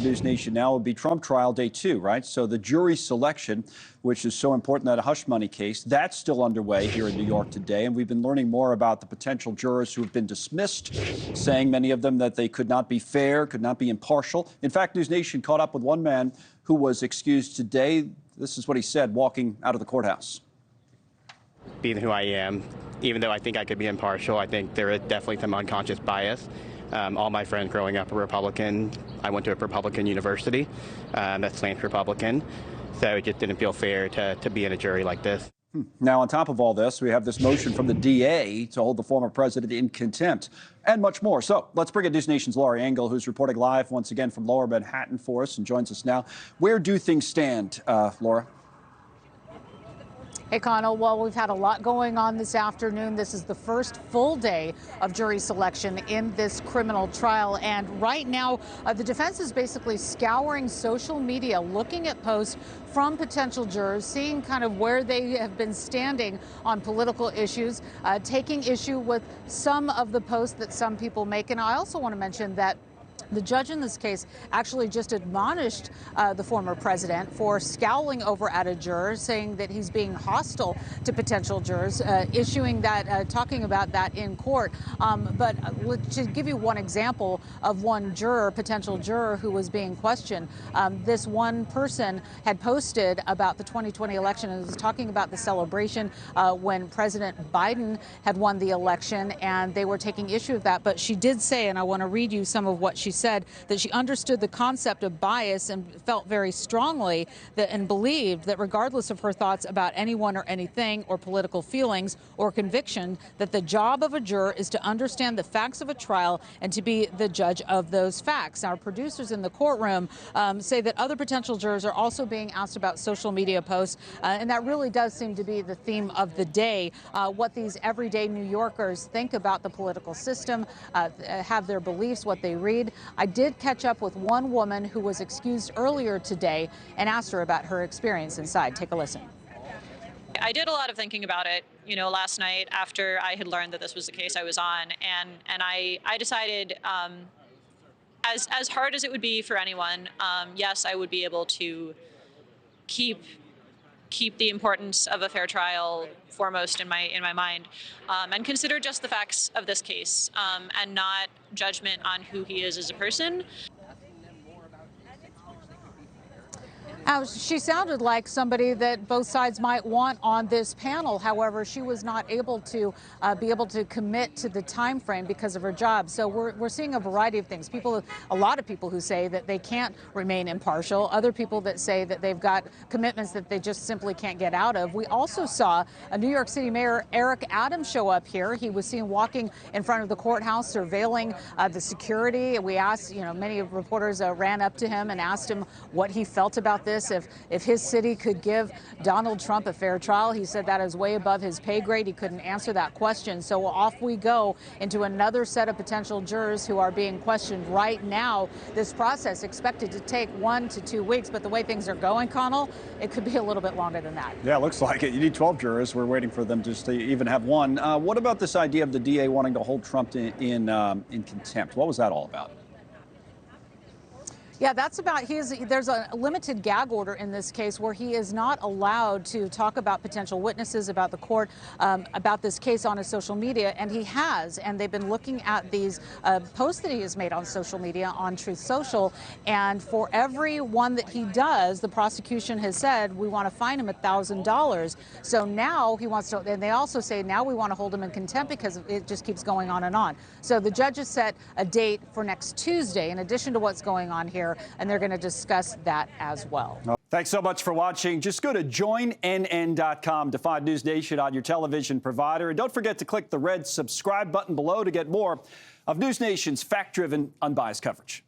NewsNation Now will be Trump trial day 2, right? So the jury selection, which is so important, that a hush money case, that's still underway here in New York today. And we've been learning more about the potential jurors who have been dismissed, saying many of them that they could not be fair, could not be impartial. In fact, NewsNation caught up with one man who was excused today. This is what he said walking out of the courthouse. Being who I am, even though I think I could be impartial, I think there is definitely some unconscious bias. All my friends growing up are Republican. I went to a Republican university that slants Republican, so it just didn't feel fair to be in a jury like this. Now, on top of all this, we have this motion from the DA to hold the former president in contempt and much more. So let's bring in NewsNation's Ingle, who's reporting live once again from Lower Manhattan for us and joins us now. Where do things stand, Laura? Hey, Connell. Well, we've had a lot going on this afternoon. This is the first full day of jury selection in this criminal trial. And right now, the defense is basically scouring social media, looking at posts from potential jurors, seeing kind of where they have been standing on political issues, taking issue with some of the posts that some people make. And I also want to mention that the judge in this case actually just admonished the former president for scowling over at a juror, saying that he's being hostile to potential jurors, issuing that, talking about that in court. But to give you one example of one juror, potential juror who was being questioned, this one person had posted about the 2020 election and was talking about the celebration when President Biden had won the election, and they were taking issue with that. But she did say, and I want to read you some of what she said, that she understood the concept of bias and felt very strongly that and believed that regardless of her thoughts about anyone or anything or political feelings or conviction, that the job of a juror is to understand the facts of a trial and to be the judge of those facts. Our producers in the courtroom say that other potential jurors are also being asked about social media posts, and that really does seem to be the theme of the day, what these everyday New Yorkers think about the political system, have their beliefs, what they read. I did catch up with one woman who was excused earlier today and asked her about her experience inside. Take a listen. I did a lot of thinking about it, last night after I had learned that this was the case I was on, and I decided, as hard as it would be for anyone, yes, I would be able to keep the importance of a fair trial foremost in my mind, and consider just the facts of this case, and not judgment on who he is as a person. She sounded like somebody that both sides might want on this panel. However, she was not able to be able to commit to the time frame because of her job. So we're seeing a variety of things. A lot of people who say that they can't remain impartial. Other people that say that they've got commitments that they just simply can't get out of. We also saw a New York City Mayor Eric Adams show up here. He was seen walking in front of the courthouse, surveilling the security. We asked, many reporters ran up to him and asked him what he felt about this. If his city could give Donald Trump a fair trial. He said that is way above his pay grade. He couldn't answer that question. So off we go into another set of potential jurors who are being questioned right now. This process expected to take 1 to 2 weeks, but the way things are going, Connell, it could be a little bit longer than that. Yeah, it looks like it. You need 12 jurors. We're waiting for them just to even have one. What about this idea of the DA wanting to hold Trump in contempt? What was that all about? Yeah, that's about there's a limited gag order in this case where he is not allowed to talk about potential witnesses, about the court, about this case on his social media, and he has. And they've been looking at these posts that he has made on social media, on Truth Social, and for every one that he does, the prosecution has said, we want to fine him $1,000. So now he wants to, and they also say now we want to hold him in contempt because it just keeps going on and on. So the judge has set a date for next Tuesday, in addition to what's going on here, and they're going to discuss that as well. Thanks so much for watching. Just go to joinnn.com to find News Nation on your television provider. And don't forget to click the red subscribe button below to get more of News Nation's fact-driven, unbiased coverage.